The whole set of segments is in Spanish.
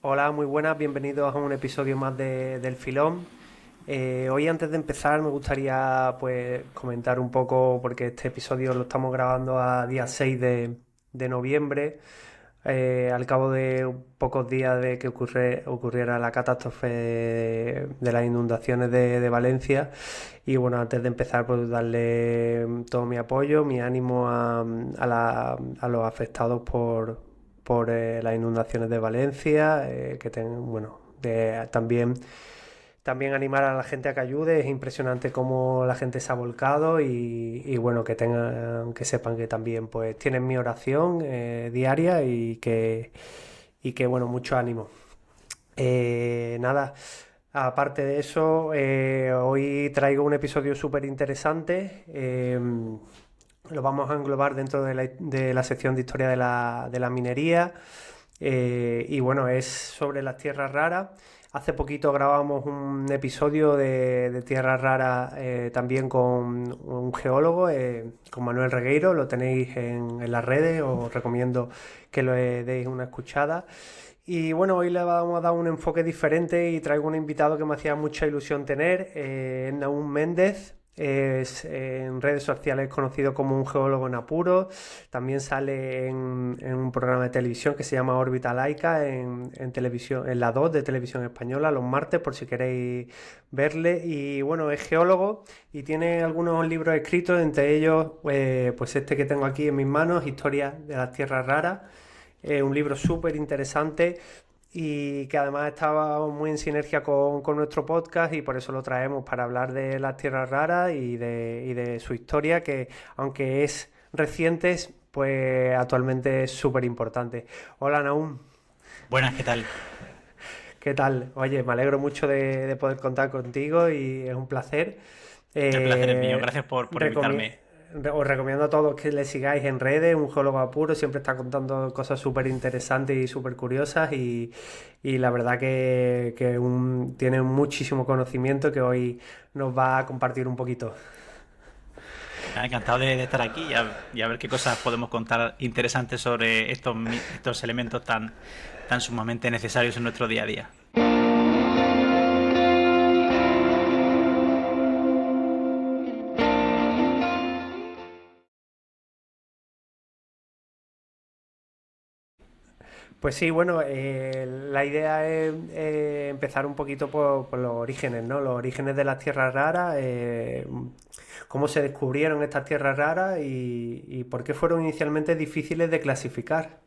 Hola, muy buenas, bienvenidos a un episodio más del Filón. Hoy antes de empezar me gustaría pues comentar un poco, porque este episodio lo estamos grabando a día 6 de noviembre, al cabo de pocos días de que ocurriera la catástrofe de las inundaciones de Valencia. Y bueno, antes de empezar pues darle todo mi apoyo, mi ánimo a los afectados por las inundaciones de Valencia, bueno, también animar a la gente a que ayude. Es impresionante cómo la gente se ha volcado y bueno, que sepan que también pues tienen mi oración diaria y que bueno, mucho ánimo. Nada, aparte de eso, hoy traigo un episodio súper interesante. Lo vamos a englobar dentro de la sección de historia de la minería. Y bueno, es sobre las tierras raras. Hace poquito grabamos un episodio de tierras raras, también con un geólogo, con Manuel Regueiro. Lo tenéis en las redes, os recomiendo que lo deis una escuchada. Y bueno, hoy le vamos a dar un enfoque diferente y traigo un invitado que me hacía mucha ilusión tener, es Nahum Méndez. En redes sociales conocido como un geólogo en apuros. También sale en un programa de televisión que se llama Órbita Laica en televisión, en la 2 de Televisión Española, los martes, por si queréis verle. Y bueno, es geólogo y tiene algunos libros escritos, entre ellos pues este que tengo aquí en mis manos, Historia de las Tierras Raras. Un libro súper interesante y que además estaba muy en sinergia con nuestro podcast, y por eso lo traemos para hablar de las tierras raras y de su historia, que aunque es reciente, pues actualmente es súper importante. Hola, Naum, Buenas, ¿qué tal? ¿qué tal? Oye, me alegro mucho de poder contar contigo y es un placer. El placer es mío, Eh, gracias por recomi- invitarme. Os recomiendo a todos que le sigáis en redes. Un geólogo apuro siempre está contando cosas súper interesantes y súper curiosas, y la verdad que tiene muchísimo conocimiento que hoy nos va a compartir un poquito. Nada, encantado de estar aquí y a ver qué cosas podemos contar interesantes sobre estos elementos tan sumamente necesarios en nuestro día a día. Pues sí, bueno, la idea es empezar un poquito por los orígenes, ¿no? Los orígenes de las tierras raras, cómo se descubrieron estas tierras raras y por qué fueron inicialmente difíciles de clasificar,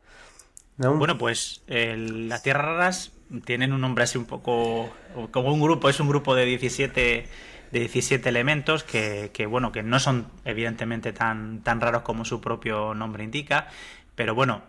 ¿no? Bueno, pues las tierras raras tienen un nombre así un poco como un grupo, es un grupo de 17 elementos bueno, que no son evidentemente tan raros como su propio nombre indica. Pero bueno,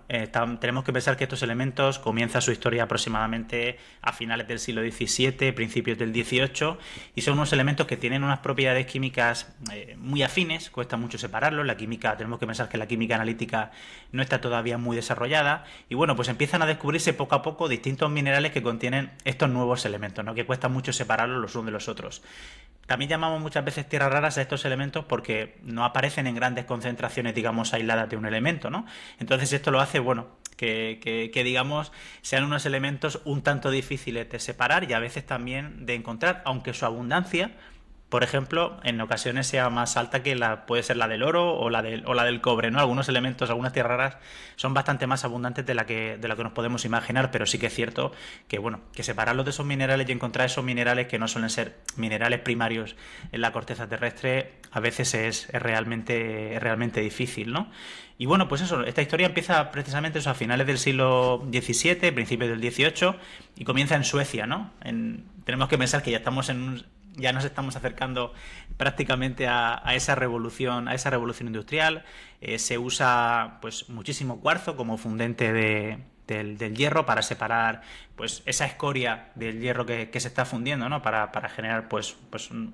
tenemos que pensar que estos elementos comienzan su historia aproximadamente a finales del siglo XVII, principios del XVIII, y son unos elementos que tienen unas propiedades químicas muy afines, cuesta mucho separarlos. La química, tenemos que pensar que la química analítica no está todavía muy desarrollada, y bueno, pues empiezan a descubrirse poco a poco distintos minerales que contienen estos nuevos elementos, ¿no? Que cuesta mucho separarlos los unos de los otros. También llamamos muchas veces tierras raras a estos elementos porque no aparecen en grandes concentraciones, digamos, aisladas de un elemento, ¿no? Entonces esto lo hace, bueno, que digamos, sean unos elementos un tanto difíciles de separar y a veces también de encontrar, aunque su abundancia, por ejemplo, en ocasiones sea más alta que puede ser la del oro o la del cobre, ¿no? Algunos elementos, algunas tierras raras son bastante más abundantes de la que nos podemos imaginar, pero sí que es cierto que, bueno, que separarlos de esos minerales y encontrar esos minerales que no suelen ser minerales primarios en la corteza terrestre a veces es realmente difícil, ¿no? Y bueno, pues eso, esta historia empieza precisamente eso, a finales del siglo XVII, principios del XVIII, y comienza en Suecia, ¿no? Tenemos que pensar que ya nos estamos acercando prácticamente a esa revolución industrial. Se usa pues muchísimo cuarzo como fundente del hierro para separar pues esa escoria del hierro que se está fundiendo, ¿no? Para generar pues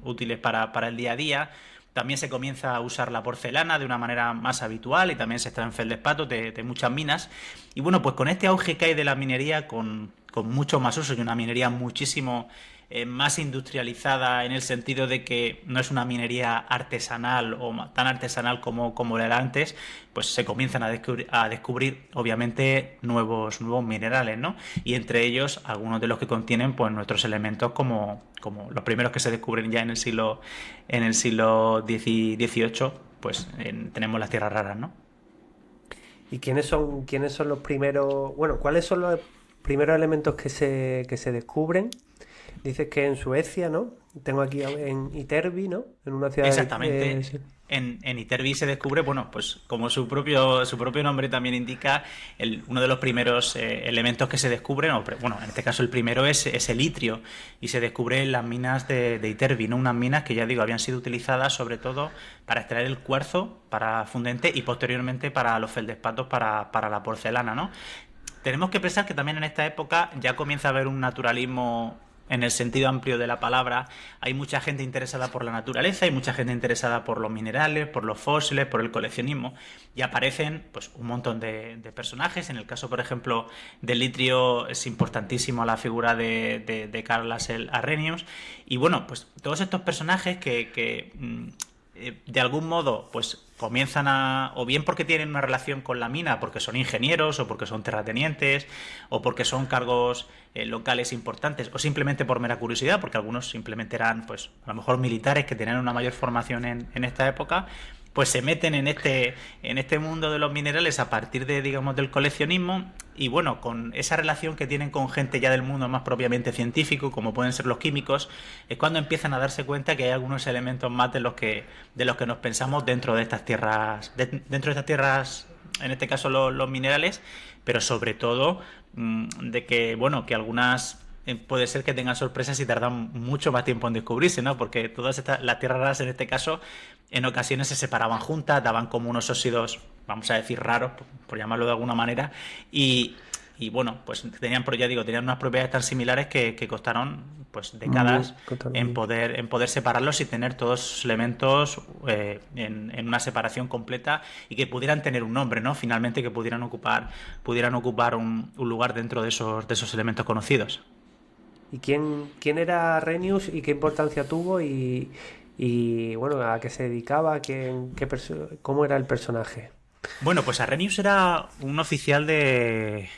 útiles para el día a día. También se comienza a usar la porcelana de una manera más habitual y también se extraen feldespatos de muchas minas. Y bueno, pues con este auge que hay de la minería, con mucho más uso y una minería muchísimo más industrializada en el sentido de que no es una minería artesanal o tan artesanal como era antes, pues se comienzan a descubrir obviamente nuevos minerales, ¿no? Y entre ellos algunos de los que contienen pues nuestros elementos como los primeros que se descubren ya en el siglo XVIII, pues tenemos las tierras raras, ¿no? ¿Y quiénes son los primeros, bueno, cuáles son los primeros elementos que se descubren? Dices que en Suecia, ¿no? Tengo aquí en Itervi, ¿no? En una ciudad Exactamente. sí. En Itervi se descubre, bueno, pues como su propio nombre también indica, uno de los primeros elementos que se descubren, bueno, en este caso el primero es el itrio, y se descubre en las minas de Itervi, ¿no? Unas minas que ya digo, habían sido utilizadas sobre todo para extraer el cuarzo para fundente y posteriormente para los feldespatos para la porcelana, ¿no? Tenemos que pensar que también en esta época ya comienza a haber un naturalismo en el sentido amplio de la palabra. Hay mucha gente interesada por la naturaleza, hay mucha gente interesada por los minerales, por los fósiles, por el coleccionismo, y aparecen pues un montón de personajes. En el caso, por ejemplo, del litrio es importantísimo la figura de Carl Lasell Arrhenius, y bueno, pues todos estos personajes que de algún modo pues comienzan o bien porque tienen una relación con la mina, porque son ingenieros o porque son terratenientes o porque son cargos locales importantes, o simplemente por mera curiosidad, porque algunos simplemente eran pues a lo mejor militares que tenían una mayor formación en esta época, pues se meten en este mundo de los minerales a partir de, digamos, del coleccionismo. Y bueno, con esa relación que tienen con gente ya del mundo más propiamente científico, como pueden ser los químicos, es cuando empiezan a darse cuenta que hay algunos elementos más de los que nos pensamos dentro de estas tierras, en este caso los minerales, pero sobre todo de que, bueno, que algunas puede ser que tengan sorpresas y tardan mucho más tiempo en descubrirse, ¿no? Porque las tierras raras en este caso en ocasiones se separaban juntas, daban como unos óxidos, vamos a decir raros, por llamarlo de alguna manera, y, y bueno, pues tenían, pero ya digo, tenían unas propiedades tan similares que costaron pues décadas en poder separarlos y tener todos esos elementos en una separación completa y que pudieran tener un nombre, ¿no? Finalmente que pudieran ocupar un lugar dentro de esos elementos conocidos. ¿Y quién era Renius y qué importancia tuvo y bueno, a qué se dedicaba, cómo era el personaje? Bueno, pues Arrhenius era un oficial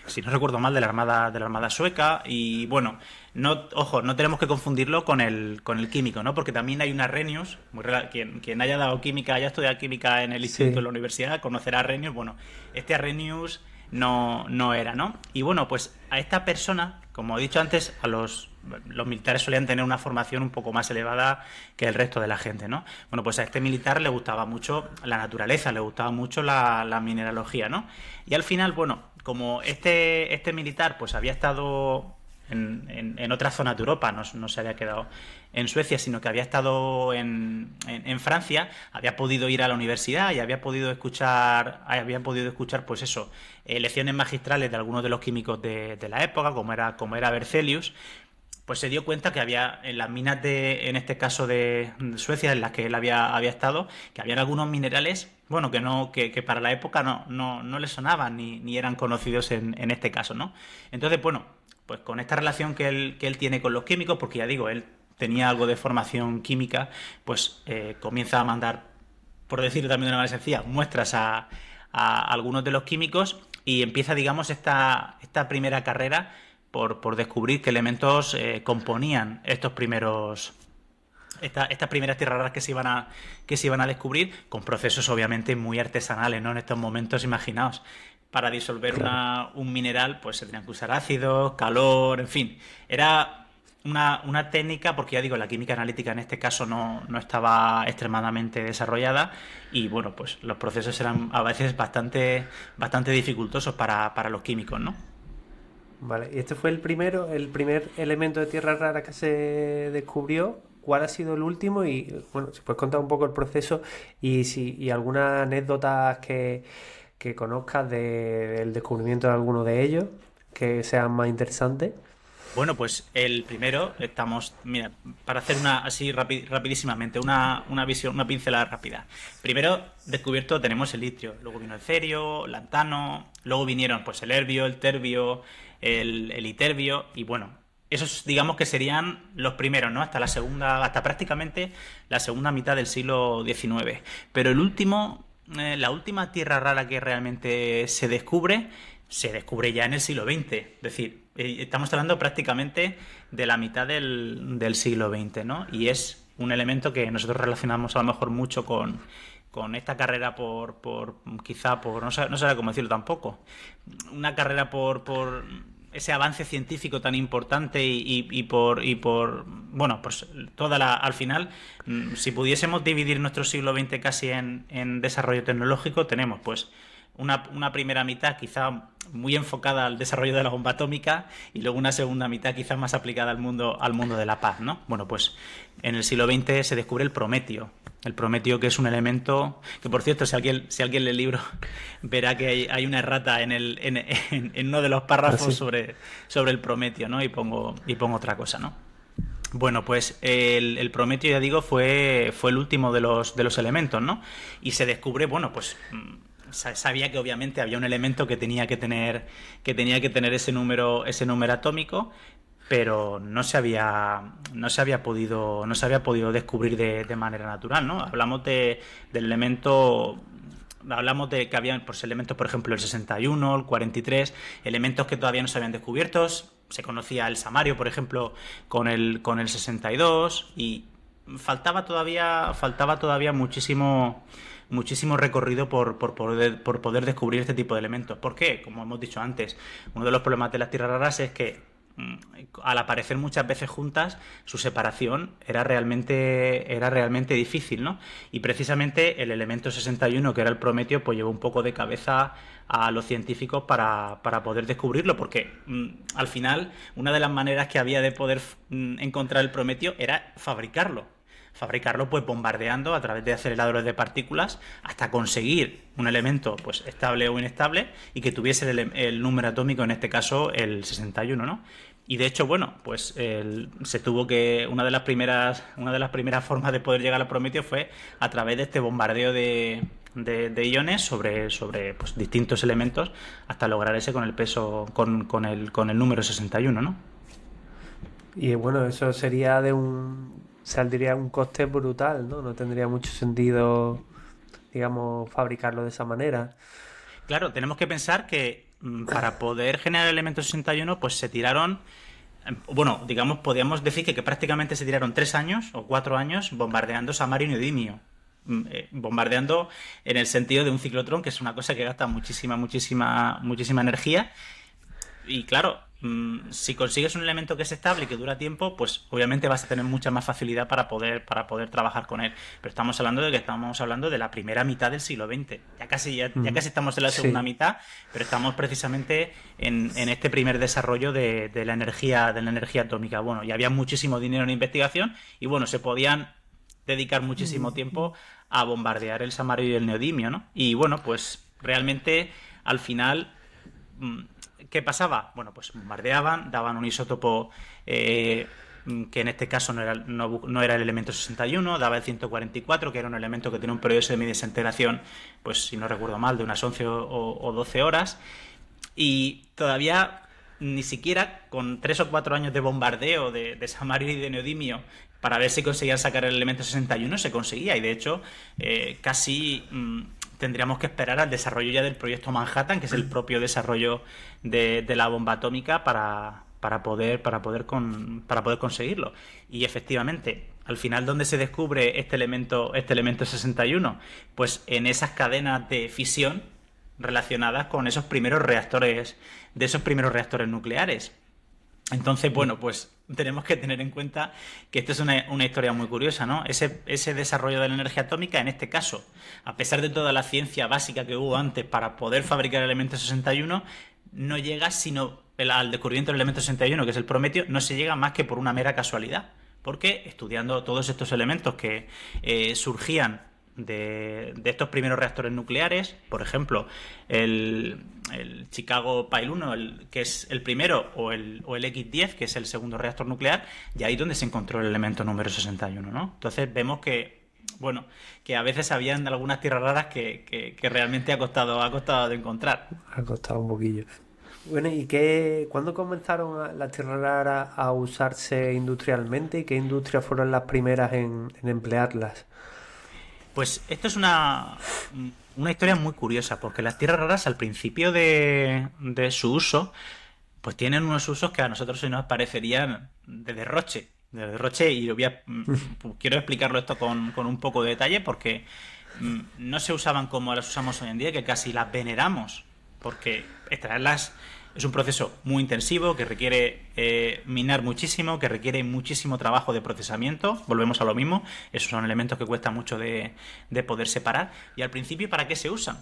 si no recuerdo mal, de la Armada sueca. Y bueno, ojo, no tenemos que confundirlo con el químico, ¿no? Porque también hay un Arrhenius, quien haya dado química, haya estudiado química en el instituto, Sí. en la universidad, conocerá a Arrhenius. Bueno, este Arrhenius no era, ¿no? Y bueno, pues a esta persona, como he dicho antes, los militares solían tener una formación un poco más elevada que el resto de la gente, ¿no? Bueno, pues a este militar le gustaba mucho la naturaleza, le gustaba mucho la mineralogía, ¿no? Y al final, bueno, como este militar pues había estado en otra zona de Europa, no se había quedado en Suecia, sino que había estado en Francia, había podido ir a la universidad y había podido escuchar pues eso, lecciones magistrales de algunos de los químicos de la época, como era Berzelius. Pues se dio cuenta que había en las minas en este caso de Suecia, en las que él había estado, que habían algunos minerales, bueno, que para la época no les sonaban ni eran conocidos en este caso, ¿no? Entonces, bueno, pues con esta relación que él tiene con los químicos, porque ya digo, él tenía algo de formación química, pues comienza a mandar, por decirlo también de una manera sencilla, muestras a algunos de los químicos y empieza, digamos, esta primera carrera por descubrir qué elementos componían estas primeras tierras raras que se iban a descubrir, con procesos obviamente muy artesanales, ¿no? En estos momentos, imaginaos, para disolver Claro. un mineral, pues se tenían que usar ácidos, calor, en fin. Era una técnica, porque ya digo, la química analítica en este caso no estaba extremadamente desarrollada y bueno, pues los procesos eran a veces bastante dificultosos para los químicos, ¿no? Vale, y este fue el primer elemento de tierra rara que se descubrió. ¿Cuál ha sido el último? Y bueno, si puedes contar un poco el proceso y algunas anécdotas que conozcas del descubrimiento de alguno de ellos que sean más interesantes. Bueno, pues el primero, mira, para hacer rapidísimamente, una visión, una pincelada rápida. Primero, descubierto tenemos el litio, luego vino el cerio, lantano, luego vinieron pues el herbio, el terbio, el iterbio, y bueno, esos digamos que serían los primeros, ¿no? Hasta prácticamente la segunda mitad del siglo XIX. Pero la última tierra rara que realmente se descubre ya en el siglo XX. Es decir, estamos hablando prácticamente de la mitad del siglo XX, ¿no? Y es un elemento que nosotros relacionamos a lo mejor mucho con esta carrera quizá por, no sé cómo decirlo tampoco, una carrera por ese avance científico tan importante bueno, pues al final, si pudiésemos dividir nuestro siglo XX casi en desarrollo tecnológico, tenemos pues una primera mitad quizá muy enfocada al desarrollo de la bomba atómica y luego una segunda mitad quizá más aplicada al mundo de la paz, ¿no? Bueno, pues en el siglo XX se descubre el prometio. El prometio, que es un elemento que, por cierto, si alguien lee el libro, verá que hay una errata en uno de los párrafos sobre el prometio, ¿no? Y pongo otra cosa, ¿no? Bueno, pues el prometio, ya digo, fue el último de los elementos, ¿no? Y se descubre, bueno, pues sabía que obviamente había un elemento que tenía que tener ese número atómico, pero no se había podido descubrir de manera natural, ¿no? Hablamos del elemento. Hablamos de que había pues, elementos, por ejemplo, el 61, el 43, elementos que todavía no se habían descubierto. Se conocía el samario, por ejemplo, con el 62, y faltaba todavía muchísimo recorrido por poder descubrir este tipo de elementos. ¿Por qué? Como hemos dicho antes, uno de los problemas de las tierras raras es que al aparecer muchas veces juntas, su separación era realmente difícil, ¿no? Y precisamente el elemento 61, que era el prometio, pues llevó un poco de cabeza a los científicos para poder descubrirlo, porque al final una de las maneras que había de poder encontrar el prometio era fabricarlo pues bombardeando a través de aceleradores de partículas hasta conseguir un elemento pues estable o inestable y que tuviese el número atómico, en este caso el 61, ¿no? Y de hecho, bueno, pues se tuvo que una de las primeras formas de poder llegar al prometio fue a través de este bombardeo de iones sobre pues, distintos elementos hasta lograr ese con el peso con el número 61, ¿no? Y bueno, eso sería saldría un coste brutal, ¿no? No tendría mucho sentido, digamos, fabricarlo de esa manera. Claro, tenemos que pensar que para poder generar el elemento 61, pues se tiraron, bueno, digamos, podríamos decir que prácticamente se tiraron 3 años o 4 años bombardeando samario y neodimio. Bombardeando en el sentido de un ciclotrón, que es una cosa que gasta muchísima energía. Y claro, si consigues un elemento que es estable y que dura tiempo, pues obviamente vas a tener mucha más facilidad para poder trabajar con él. Pero estamos hablando de la primera mitad del siglo XX. Ya casi estamos en la segunda mitad, pero estamos precisamente en este primer desarrollo de la energía atómica. Bueno, y había muchísimo dinero en investigación y bueno, se podían dedicar muchísimo tiempo a bombardear el samario y el neodimio, ¿no? Y bueno, pues realmente al final ¿qué pasaba? Bueno, pues bombardeaban, daban un isótopo que en este caso no era el elemento 61, daba el 144, que era un elemento que tiene un periodo de semidesintegración, pues si no recuerdo mal, de unas 11 o 12 horas. Y todavía ni siquiera con 3 o 4 años de bombardeo de samario y de neodimio para ver si conseguían sacar el elemento 61 se conseguía. Y de hecho, casi tendríamos que esperar al desarrollo ya del proyecto Manhattan, que es el propio desarrollo de la bomba atómica para poder conseguirlo. Y efectivamente, al final, ¿dónde se descubre este elemento 61? Pues en esas cadenas de fisión relacionadas con esos primeros reactores nucleares. Entonces, bueno, pues tenemos que tener en cuenta que esto es una historia muy curiosa, ¿no? Ese desarrollo de la energía atómica, en este caso, a pesar de toda la ciencia básica que hubo antes para poder fabricar el elemento 61, no llega sino al descubrimiento del elemento 61, que es el prometio, no se llega más que por una mera casualidad. Porque estudiando todos estos elementos que surgían de estos primeros reactores nucleares, por ejemplo, el Chicago Pile 1, que es el primero, o el X-10, que es el segundo reactor nuclear, y ahí donde se encontró el elemento número 61, ¿no? Entonces vemos que, bueno, que a veces habían algunas tierras raras que realmente ha costado de encontrar. Ha costado un poquillo. Bueno, cuándo comenzaron las tierras raras a usarse industrialmente y qué industrias fueron las primeras en emplearlas? Pues esto es una historia muy curiosa, porque las tierras raras al principio de su uso, pues tienen unos usos que a nosotros se nos parecerían de derroche, y quiero explicarlo esto con un poco de detalle, porque no se usaban como las usamos hoy en día, que casi las veneramos, porque extraerlas es un proceso muy intensivo que requiere minar muchísimo, que requiere muchísimo trabajo de procesamiento. Volvemos a lo mismo, esos son elementos que cuesta mucho de poder separar. Y al principio, ¿para qué se usan?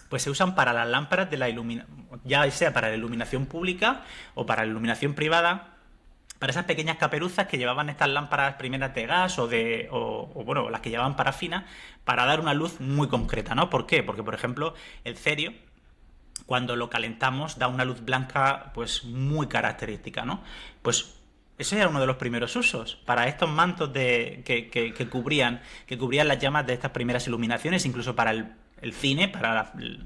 Pues se usan para las lámparas de la iluminación, ya sea para la iluminación pública o para la iluminación privada, para esas pequeñas caperuzas que llevaban estas lámparas primeras de gas o las que llevaban parafina, para dar una luz muy concreta, ¿no? ¿Por qué? Porque, por ejemplo, el cerio, cuando lo calentamos, da una luz blanca pues muy característica, ¿no? Pues ese era uno de los primeros usos para estos mantos que cubrían las llamas de estas primeras iluminaciones, incluso para el cine,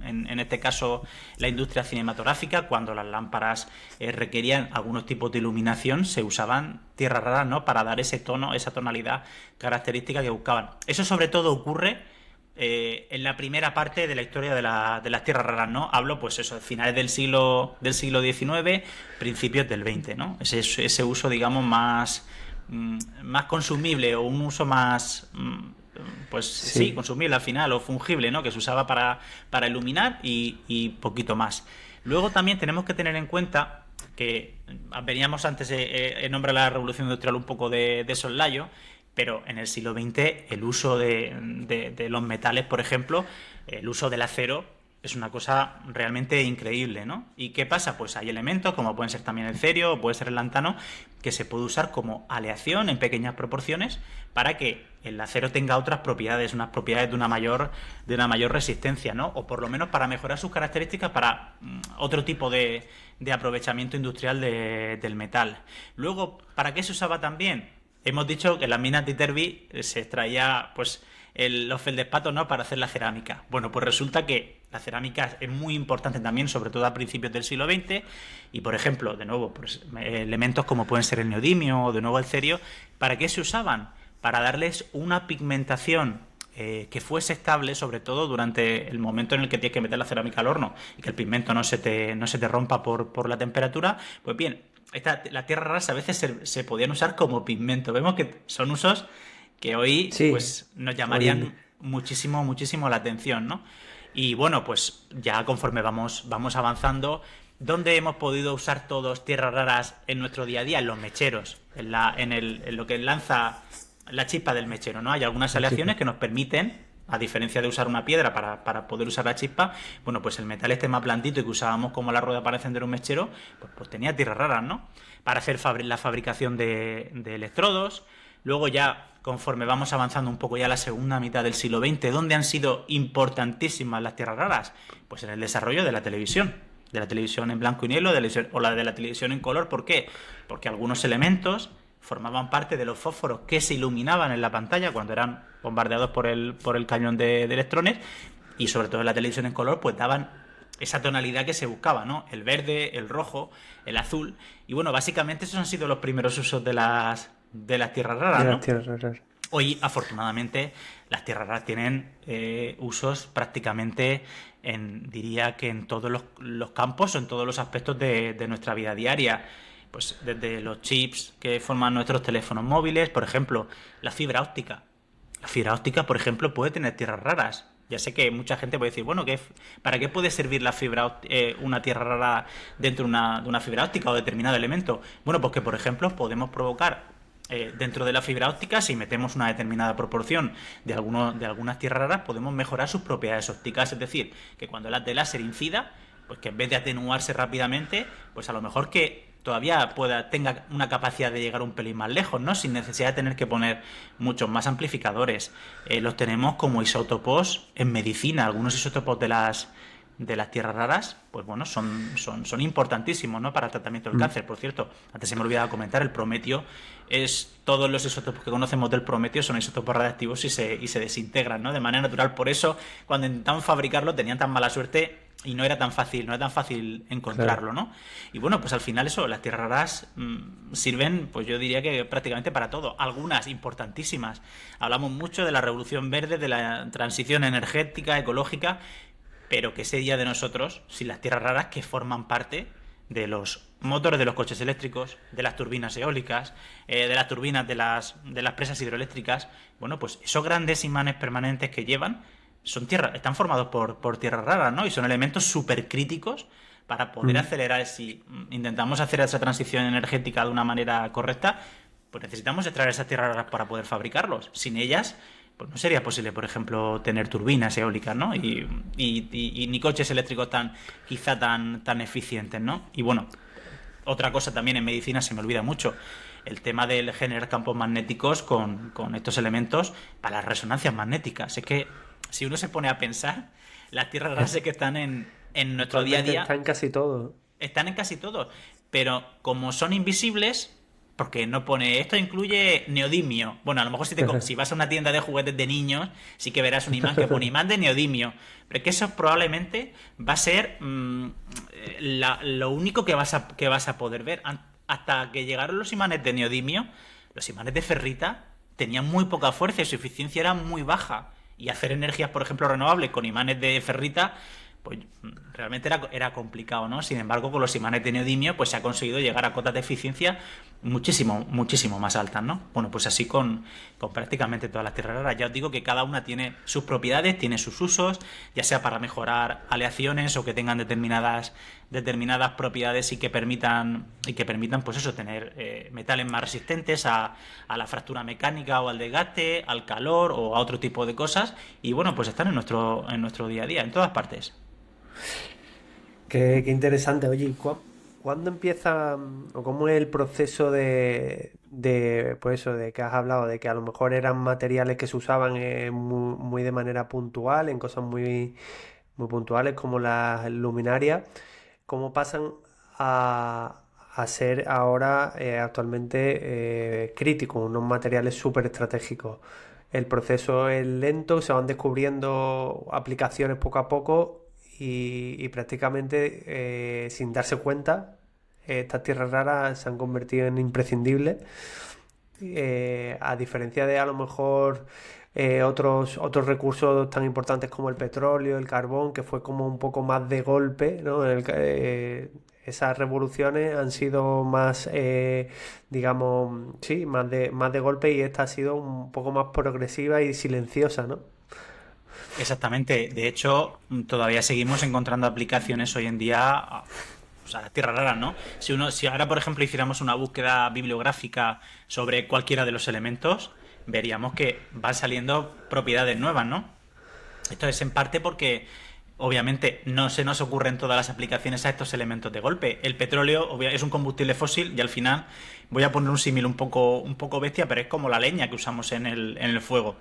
en este caso la industria cinematográfica, cuando las lámparas requerían algunos tipos de iluminación, se usaban tierras raras, ¿no? Para dar ese tono, esa tonalidad característica que buscaban. Eso sobre todo ocurre en la primera parte de la historia de las tierras raras, ¿no? Hablo, pues eso, de finales del siglo XIX, principios del XX, ¿no? Ese uso, digamos, más consumible, o un uso más, pues sí, Sí. consumible al final, o fungible, ¿no? Que se usaba para iluminar y poquito más. Luego también tenemos que tener en cuenta que veníamos antes en nombre de la Revolución Industrial un poco de soslayo, pero en el siglo XX el uso de los metales, por ejemplo, el uso del acero es una cosa realmente increíble, ¿no? ¿Y qué pasa? Pues hay elementos, como pueden ser también el cerio o puede ser el lantano, que se puede usar como aleación en pequeñas proporciones para que el acero tenga otras propiedades, unas propiedades de una mayor resistencia, ¿no? O por lo menos para mejorar sus características para otro tipo de aprovechamiento industrial del metal. Luego, ¿para qué se usaba también? Hemos dicho que en las minas de Iterbi se extraía pues los feldespatos, ¿no? Para hacer la cerámica. Bueno, pues resulta que la cerámica es muy importante también, sobre todo a principios del siglo XX, y por ejemplo, de nuevo, pues, elementos como pueden ser el neodimio o de nuevo el cerio, ¿para qué se usaban? Para darles una pigmentación que fuese estable, sobre todo durante el momento en el que tienes que meter la cerámica al horno y que el pigmento no se te rompa por la temperatura. Pues bien, las tierras raras a veces se podían usar como pigmento. Vemos que son usos que hoy Sí, pues nos hoy llamarían muchísimo, muchísimo la atención, ¿no? Y bueno, pues ya conforme vamos avanzando, ¿dónde hemos podido usar todos tierras raras en nuestro día a día? En los mecheros, en lo que lanza la chispa del mechero, ¿no? Hay algunas la aleaciones chispa. que nos permiten, a diferencia de usar una piedra para poder usar la chispa, bueno, pues el metal este más blandito y que usábamos como la rueda para encender un mechero, pues tenía tierras raras, ¿no? Para hacer la fabricación de electrodos. Luego ya, conforme vamos avanzando un poco ya a la segunda mitad del siglo XX, ¿dónde han sido importantísimas las tierras raras? Pues en el desarrollo de la televisión en blanco y negro o la de la televisión en color. ¿Por qué? Porque algunos elementos formaban parte de los fósforos que se iluminaban en la pantalla cuando eran bombardeados por el cañón de electrones, y sobre todo en la televisión en color pues daban esa tonalidad que se buscaba, ¿no? El verde, el rojo, el azul. Y bueno, básicamente esos han sido los primeros usos de las tierras De raras, las ¿no? tierras raras. Hoy, afortunadamente, las tierras raras tienen usos prácticamente diría que en todos los campos o en todos los aspectos de nuestra vida diaria. Pues desde los chips que forman nuestros teléfonos móviles, por ejemplo, la fibra óptica. La fibra óptica, por ejemplo, puede tener tierras raras. Ya sé que mucha gente puede decir, bueno, ¿para qué puede servir una tierra rara dentro de una fibra óptica o determinado elemento? Bueno, pues que, por ejemplo, podemos provocar dentro de la fibra óptica, si metemos una determinada proporción de algunas tierras raras, podemos mejorar sus propiedades ópticas. Es decir, que cuando el haz de láser incida, pues que en vez de atenuarse rápidamente, pues a lo mejor que todavía tenga una capacidad de llegar un pelín más lejos, ¿no? Sin necesidad de tener que poner muchos más amplificadores. Los tenemos como isótopos en medicina. Algunos isótopos de las tierras raras, pues bueno, son importantísimos, ¿no? Para el tratamiento del Mm. cáncer. Por cierto, antes se me olvidaba comentar, el prometio todos los isótopos que conocemos del prometio son isótopos radiactivos y se desintegran, ¿no? De manera natural. Por eso, cuando intentaban fabricarlo, tenían tan mala suerte y no era tan fácil Claro. encontrarlo, ¿no? Y bueno, pues al final eso, las tierras raras sirven, pues yo diría que prácticamente para todo. Algunas importantísimas. Hablamos mucho de la revolución verde, de la transición energética, ecológica, pero que sería de nosotros sin las tierras raras que forman parte de los motores de los coches eléctricos, de las turbinas eólicas, de las turbinas de las presas hidroeléctricas. Bueno, pues esos grandes imanes permanentes que llevan están formados por tierras raras, ¿no? Y son elementos súper críticos para poder Mm. acelerar. Si intentamos hacer esa transición energética de una manera correcta, pues necesitamos extraer esas tierras raras para poder fabricarlos. Sin ellas, pues no sería posible, por ejemplo, tener turbinas eólicas, ¿no? Y ni coches eléctricos quizá tan eficientes, ¿no? Y bueno, otra cosa también en medicina se me olvida mucho, el tema de generar campos magnéticos con estos elementos para las resonancias magnéticas. Es que si uno se pone a pensar, las tierras raras que están en nuestro día a Actualmente día está en casi todo. están en casi todo, pero como son invisibles, porque no pone, esto incluye neodimio. Bueno, a lo mejor si vas a una tienda de juguetes de niños, sí que verás un imán que pone imán de neodimio, pero que eso probablemente va a ser lo único que vas a poder ver. Hasta que llegaron los imanes de neodimio, los imanes de ferrita tenían muy poca fuerza y su eficiencia era muy baja. Y hacer energías, por ejemplo, renovables con imanes de ferrita, pues realmente era complicado, ¿no? Sin embargo, con los imanes de neodimio, pues se ha conseguido llegar a cotas de eficiencia muchísimo más altas, ¿no? Bueno, pues así con prácticamente todas las tierras raras. Ya os digo que cada una tiene sus propiedades, tiene sus usos, ya sea para mejorar aleaciones o que tengan determinadas propiedades y que permitan pues eso, tener metales más resistentes a la fractura mecánica o al desgaste, al calor o a otro tipo de cosas. Y bueno, pues están en nuestro día a día, en todas partes. Qué interesante. Oye, ¿cuándo empieza o cómo es el proceso pues eso, de que has hablado, de que a lo mejor eran materiales que se usaban muy de manera puntual, en cosas muy puntuales como las luminarias, cómo pasan a ser ahora actualmente críticos, unos materiales súper estratégicos? El proceso es lento, se van descubriendo aplicaciones poco a poco y prácticamente sin darse cuenta, estas tierras raras se han convertido en imprescindibles, a diferencia de a lo mejor otros recursos tan importantes como el petróleo, el carbón, que fue como un poco más de golpe, ¿no? Esas revoluciones han sido más, digamos, sí, más de golpe, y esta ha sido un poco más progresiva y silenciosa, ¿no? Exactamente. De hecho, todavía seguimos encontrando aplicaciones hoy en día, o sea, las tierras raras, ¿no? Si ahora, por ejemplo, hiciéramos una búsqueda bibliográfica sobre cualquiera de los elementos, veríamos que van saliendo propiedades nuevas, ¿no? Esto es en parte porque, obviamente, no se nos ocurren todas las aplicaciones a estos elementos de golpe. El petróleo es un combustible fósil y al final voy a poner un símil un poco bestia, pero es como la leña que usamos en el fuego.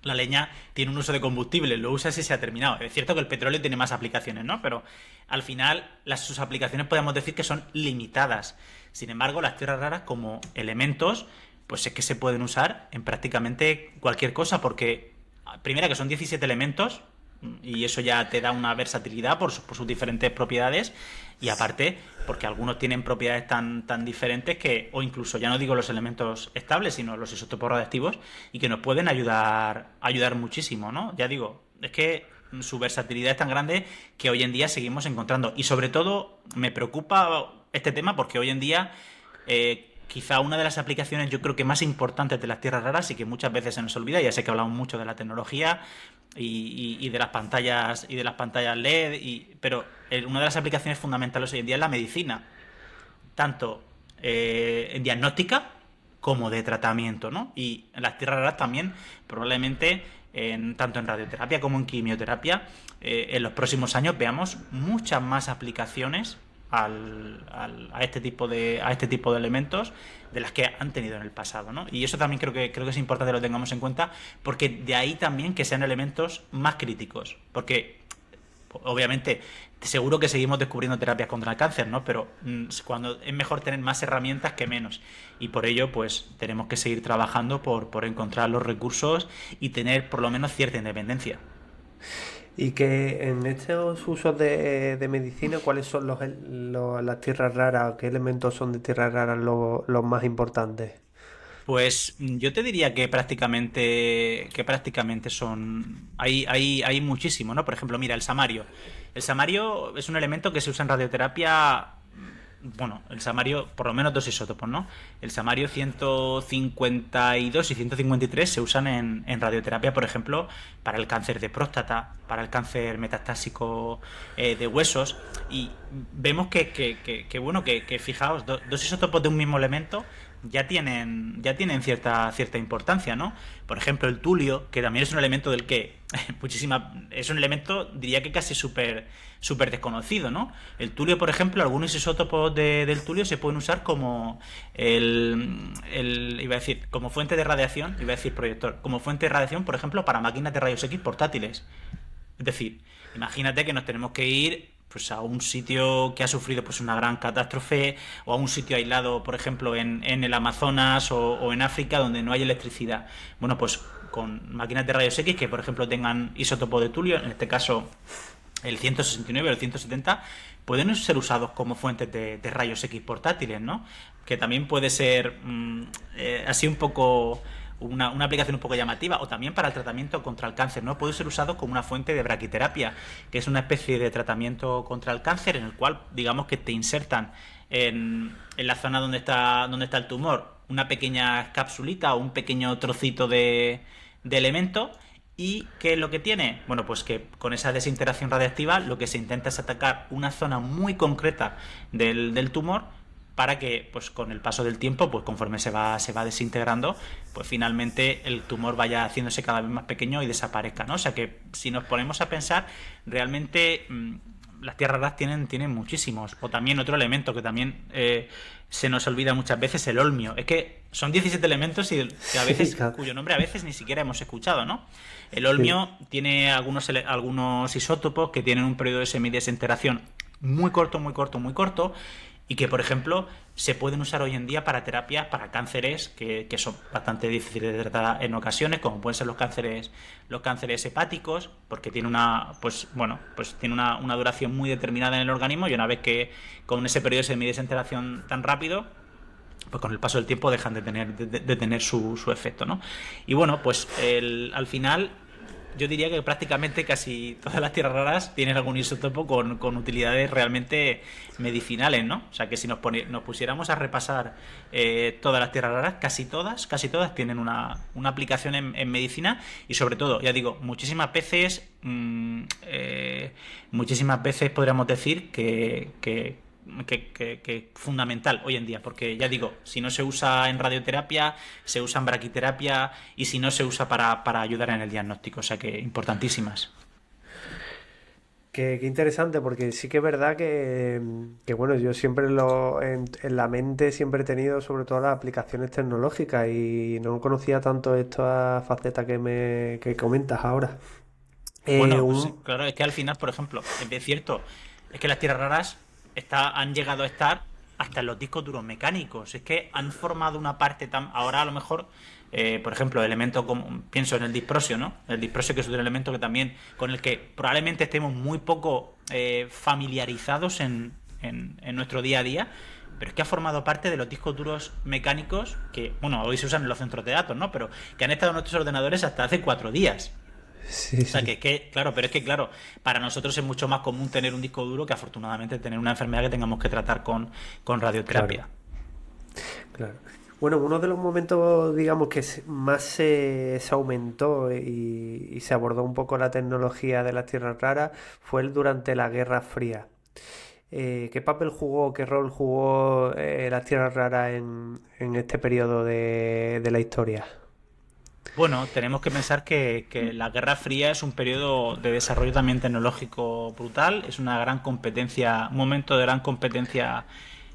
La leña tiene un uso de combustible, lo usas y se ha terminado. Es cierto que el petróleo tiene más aplicaciones, ¿no? Pero al final sus aplicaciones podemos decir que son limitadas. Sin embargo, las tierras raras como elementos, pues es que se pueden usar en prácticamente cualquier cosa, porque primera que son 17 elementos, y eso ya te da una versatilidad por sus diferentes propiedades, y aparte porque algunos tienen propiedades tan diferentes que, o incluso ya no digo los elementos estables, sino los isótopos radiactivos, y que nos pueden ayudar muchísimo, ¿no? Ya digo, es que su versatilidad es tan grande que hoy en día seguimos encontrando, y sobre todo me preocupa este tema porque hoy en día quizá una de las aplicaciones yo creo que más importantes de las tierras raras y que muchas veces se nos olvida, ya sé que hablamos mucho de la tecnología y de las pantallas LED, pero una de las aplicaciones fundamentales hoy en día es la medicina, tanto en diagnóstica como de tratamiento, ¿no? Y las tierras raras también probablemente tanto en radioterapia como en quimioterapia en los próximos años veamos muchas más aplicaciones a este tipo de elementos de las que han tenido en el pasado, ¿no? Y eso también creo que es importante que lo tengamos en cuenta, porque de ahí también que sean elementos más críticos, porque obviamente seguro que seguimos descubriendo terapias contra el cáncer, ¿no? Pero cuando es mejor tener más herramientas que menos, y por ello pues tenemos que seguir trabajando por encontrar los recursos y tener por lo menos cierta independencia. Y que en estos usos de medicina, ¿cuáles son las tierras raras? ¿Qué elementos son de tierras raras los más importantes? Pues yo te diría que prácticamente son. Hay muchísimo, ¿no? Por ejemplo, mira, el samario. El samario es un elemento que se usa en radioterapia. Bueno, el samario, por lo menos dos isótopos, ¿no? El samario 152 y 153 se usan en radioterapia, por ejemplo, para el cáncer de próstata, para el cáncer metastásico de huesos. Y vemos bueno, que fijaos, dos isótopos de un mismo elemento ya tienen cierta importancia, ¿no? Por ejemplo, el tulio, que también es un elemento del que es un elemento, diría que casi súper desconocido, ¿no? El tulio, por ejemplo, algunos isótopos del tulio se pueden usar como iba a decir, como fuente de radiación, iba a decir proyector, como fuente de radiación, por ejemplo, para máquinas de rayos X portátiles. Es decir, imagínate que nos tenemos que ir pues a un sitio que ha sufrido pues una gran catástrofe, o a un sitio aislado, por ejemplo, en el Amazonas o en África, donde no hay electricidad. Bueno, pues con máquinas de rayos X que, por ejemplo, tengan isótopo de tulio, en este caso el 169 o el 170, pueden ser usados como fuentes de rayos X portátiles, ¿no? Que también puede ser así un poco una aplicación un poco llamativa, o también para el tratamiento contra el cáncer, ¿no? Puede ser usado como una fuente de braquiterapia, que es una especie de tratamiento contra el cáncer en el cual, digamos que te insertan en la zona donde está el tumor una pequeña capsulita o un pequeño trocito de elemento. ¿Y qué es lo que tiene? Bueno, pues que con esa desintegración radiactiva lo que se intenta es atacar una zona muy concreta del tumor, para que pues con el paso del tiempo, pues conforme se va desintegrando, pues finalmente el tumor vaya haciéndose cada vez más pequeño y desaparezca, ¿no? O sea que si nos ponemos a pensar, realmente las tierras raras tienen muchísimos. O también otro elemento que también se nos olvida muchas veces, el olmio. Es que son 17 elementos y que a Sí, veces, claro. cuyo nombre a veces ni siquiera hemos escuchado, ¿no? El Sí. olmio tiene algunos isótopos que tienen un periodo de semidesintegración muy corto, muy corto, muy corto, y que, por ejemplo, se pueden usar hoy en día para terapias para cánceres que son bastante difíciles de tratar en ocasiones, como pueden ser los cánceres hepáticos, porque tiene una duración muy determinada en el organismo, y una vez que con ese periodo de semidesintegración tan rápido, pues con el paso del tiempo dejan de tener su efecto, ¿no? Y bueno, pues al final yo diría que prácticamente casi todas las tierras raras tienen algún isótopo con utilidades realmente medicinales, ¿no? O sea que si nos pusiéramos a repasar todas las tierras raras, casi todas tienen una aplicación en medicina, y sobre todo, ya digo, muchísimas veces podríamos decir que fundamental hoy en día, porque ya digo, si no se usa en radioterapia, se usa en braquiterapia, y si no se usa para ayudar en el diagnóstico, o sea que importantísimas. Qué interesante, porque sí que es verdad que, bueno, yo siempre en la mente siempre he tenido sobre todo las aplicaciones tecnológicas y no conocía tanto esta faceta que comentas ahora. Eh, Bueno, pues un, claro, es que al final, por ejemplo, es cierto, es que las tierras raras han llegado a estar hasta en los discos duros mecánicos. Es que han formado una parte tan. Ahora a lo mejor, por ejemplo, elementos como. Pienso en el disprosio, ¿no? El disprosio, que es un elemento que también, con el que probablemente estemos muy poco familiarizados en nuestro día a día. Pero es que ha formado parte de los discos duros mecánicos que, bueno, hoy se usan en los centros de datos, ¿no? Pero que han estado en nuestros ordenadores hasta hace 4 días. sí, O sea, sí, claro, pero es que, claro, para nosotros es mucho más común tener un disco duro que afortunadamente tener una enfermedad que tengamos que tratar con claro, radioterapia. claro. Bueno, uno de los momentos, digamos, que más se aumentó y se abordó un poco la tecnología de las tierras raras fue durante la Guerra Fría. ¿Qué papel jugó, qué rol jugó las tierras raras en este periodo de la historia? Bueno, tenemos que pensar que la Guerra Fría es un periodo de desarrollo también tecnológico brutal, es una gran competencia, un momento de gran competencia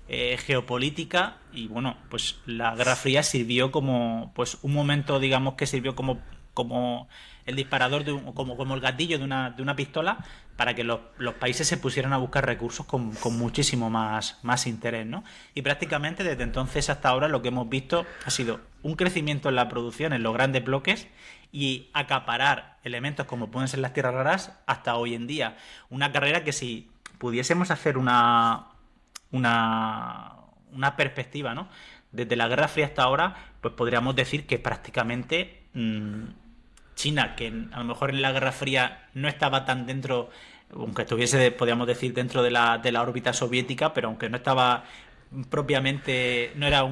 geopolítica. Y bueno, pues la Guerra Fría sirvió como pues un momento, digamos, que sirvió como como el disparador como el gatillo de una pistola para que los países se pusieran a buscar recursos con muchísimo más interés, ¿no? Y prácticamente desde entonces hasta ahora lo que hemos visto ha sido un crecimiento en la producción en los grandes bloques y acaparar elementos como pueden ser las tierras raras hasta hoy en día. Una carrera que si pudiésemos hacer una perspectiva, ¿no? Desde la Guerra Fría hasta ahora, pues podríamos decir que prácticamente China, que a lo mejor en la Guerra Fría no estaba tan dentro, aunque estuviese, podríamos decir, dentro de la órbita soviética, pero aunque no estaba propiamente, no era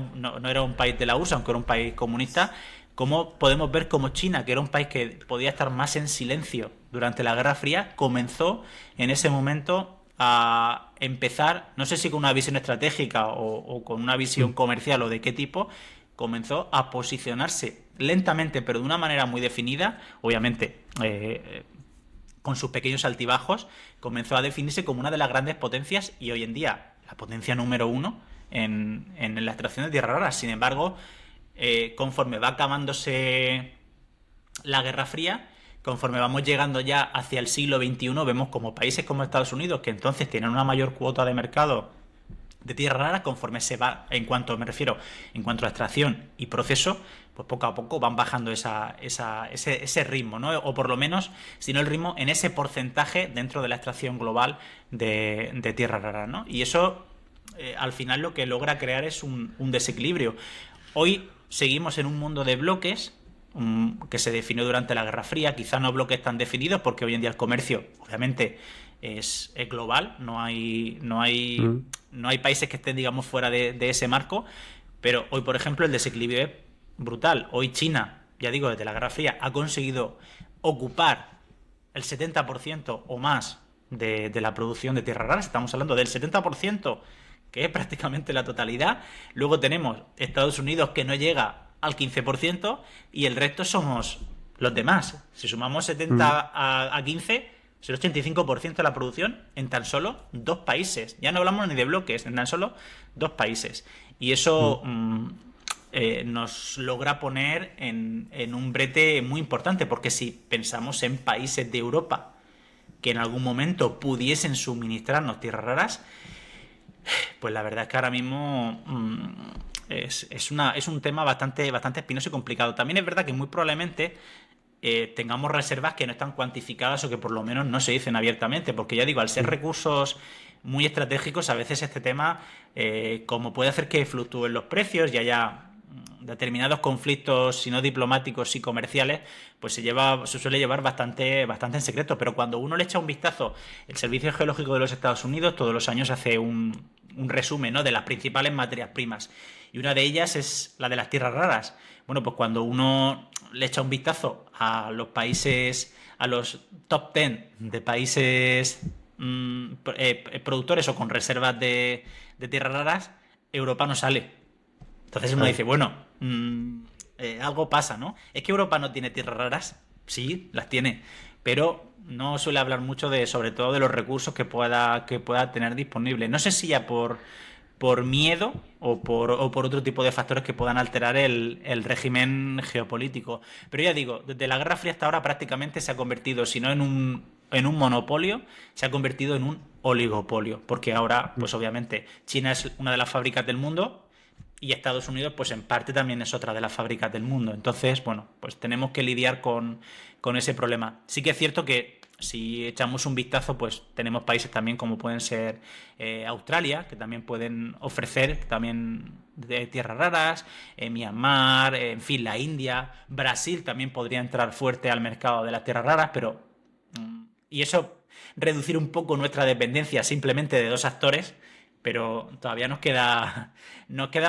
un país de la URSS, aunque era un país comunista, cómo podemos ver cómo China, que era un país que podía estar más en silencio durante la Guerra Fría, comenzó en ese momento a empezar, no sé si con una visión estratégica o con una visión comercial o de qué tipo, comenzó a posicionarse lentamente, pero de una manera muy definida, obviamente con sus pequeños altibajos, comenzó a definirse como una de las grandes potencias y hoy en día la potencia número uno en la extracción de tierras raras. Sin embargo, conforme va acabándose la Guerra Fría, conforme vamos llegando ya hacia el siglo XXI, vemos como países como Estados Unidos, que entonces tienen una mayor cuota de mercado de tierra rara, conforme se va, en cuanto a extracción y proceso, pues poco a poco van bajando ese ritmo, ¿no? O por lo menos, si no el ritmo, en ese porcentaje dentro de la extracción global de tierra rara, ¿no? Y eso, al final, lo que logra crear es un desequilibrio. Hoy seguimos en un mundo de bloques que se definió durante la Guerra Fría, quizá no bloques tan definidos, porque hoy en día el comercio, obviamente, es global, no hay países que estén, digamos, fuera de ese marco, pero hoy, por ejemplo, el desequilibrio es brutal. Hoy China, ya digo, desde la Guerra Fría, ha conseguido ocupar el 70% o más de la producción de tierras raras. Estamos hablando del 70%, que es prácticamente la totalidad. Luego tenemos Estados Unidos, que no llega al 15%, y el resto somos los demás. Si sumamos 70 a 15, es el 85% de la producción en tan solo dos países. Ya no hablamos ni de bloques, en tan solo dos países. Y eso nos logra poner en un brete muy importante, porque si pensamos en países de Europa que en algún momento pudiesen suministrarnos tierras raras, pues la verdad es que ahora mismo es un tema bastante espinoso y complicado. También es verdad que muy probablemente tengamos reservas que no están cuantificadas o que por lo menos no se dicen abiertamente, porque ya digo, al ser recursos muy estratégicos, a veces este tema, como puede hacer que fluctúen los precios y haya determinados conflictos, si no diplomáticos y comerciales, pues se suele llevar bastante en secreto. Pero cuando uno le echa un vistazo, el Servicio Geológico de los Estados Unidos todos los años hace un resumen, ¿no?, de las principales materias primas, y una de ellas es la de las tierras raras. Bueno, pues cuando uno le echa un vistazo a los países, a los top 10 de países productores o con reservas de tierras raras, Europa no sale. Entonces uno dice, bueno, algo pasa, ¿no? Es que Europa no tiene tierras raras, sí, las tiene, pero no suele hablar mucho sobre todo de los recursos que pueda tener disponibles. No sé si ya por miedo o por otro tipo de factores que puedan alterar el régimen geopolítico. Pero ya digo, desde la Guerra Fría hasta ahora prácticamente se ha convertido, si no en un monopolio, se ha convertido en un oligopolio, porque ahora, pues obviamente, China es una de las fábricas del mundo y Estados Unidos, pues en parte también es otra de las fábricas del mundo. Entonces, bueno, pues tenemos que lidiar con ese problema. Sí que es cierto que si echamos un vistazo, pues tenemos países también como pueden ser Australia, que también pueden ofrecer también de tierras raras, Myanmar, en fin, la India, Brasil también podría entrar fuerte al mercado de las tierras raras, pero y eso reducir un poco nuestra dependencia simplemente de dos actores, pero todavía nos queda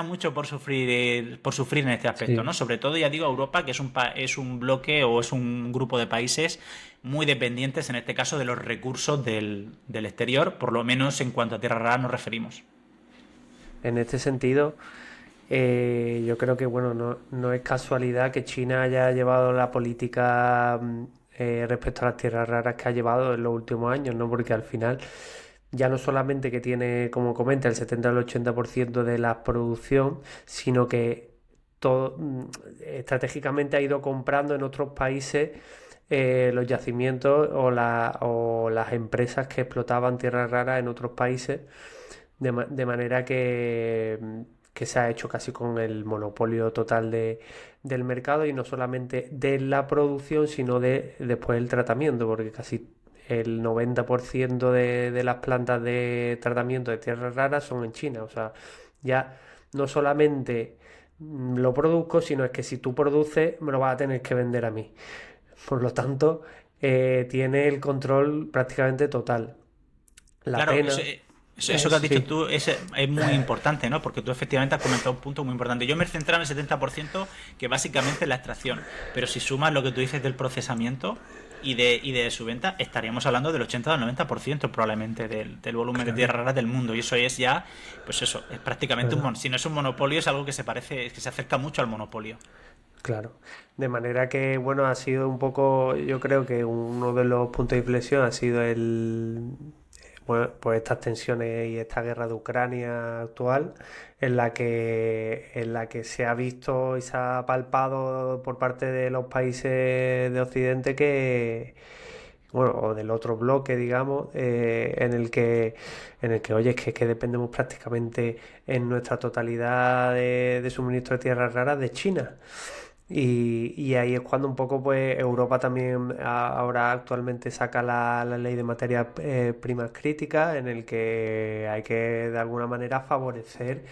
mucho por sufrir en este aspecto, Sí. ¿no? Sobre todo, ya digo, Europa, que es un bloque o es un grupo de países muy dependientes, en este caso, de los recursos del exterior, por lo menos en cuanto a tierra rara nos referimos. En este sentido, yo creo que bueno, no es casualidad que China haya llevado la política respecto a las tierras raras que ha llevado en los últimos años, ¿no? Porque al final ya no solamente que tiene, como comenta, el 70 al 80% de la producción, sino que estratégicamente ha ido comprando en otros países los yacimientos o las empresas que explotaban tierras raras en otros países, de manera que se ha hecho casi con el monopolio total del mercado, y no solamente de la producción, sino después el tratamiento, porque casi el 90% de las plantas de tratamiento de tierras raras son en China. O sea, ya no solamente lo produzco, sino es que si tú produces, me lo vas a tener que vender a mí. Por lo tanto, tiene el control prácticamente total. La Claro, pena, eso que has dicho sí, tú es muy importante, ¿no? Porque tú efectivamente has comentado un punto muy importante. Yo me he centrado en el 70%, que básicamente es la extracción. Pero si sumas lo que tú dices del procesamiento y de su venta, estaríamos hablando del 80 o del 90% probablemente del volumen de claro, tierras raras del mundo. Y eso es ya, pues eso, es prácticamente claro. si no es un monopolio, es algo que se parece, que se acerca mucho al monopolio. Claro, de manera que, bueno, ha sido un poco, yo creo que uno de los puntos de inflexión ha sido bueno, pues estas tensiones y esta guerra de Ucrania actual, en la que se ha visto y se ha palpado por parte de los países de Occidente bueno, o del otro bloque, digamos, en el que, oye, es que dependemos prácticamente en nuestra totalidad de suministro de tierras raras de China. Y ahí es cuando un poco pues Europa también ahora actualmente saca la ley de materias primas críticas, en el que hay que de alguna manera favorecer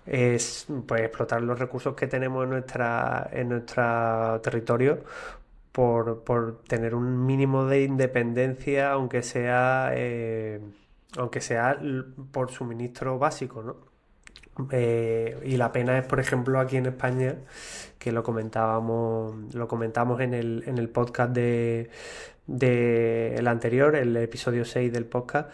pues explotar los recursos que tenemos en nuestro territorio por tener un mínimo de independencia, aunque sea por suministro básico, ¿no? Y la pena es, por ejemplo, aquí en España, que lo comentamos en el podcast el anterior, el episodio 6 del podcast,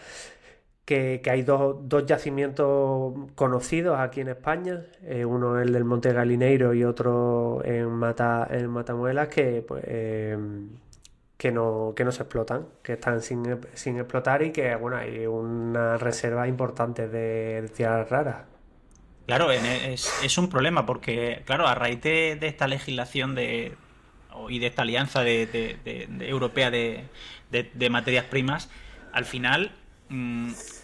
que hay dos yacimientos conocidos aquí en España, uno es el del Monte Galineiro y otro en Matamuelas, que no se explotan, que están sin explotar, y que, bueno, hay una reserva importante de tierras raras. Claro, es un problema porque, claro, a raíz de esta legislación y de esta alianza europea de materias primas, al final,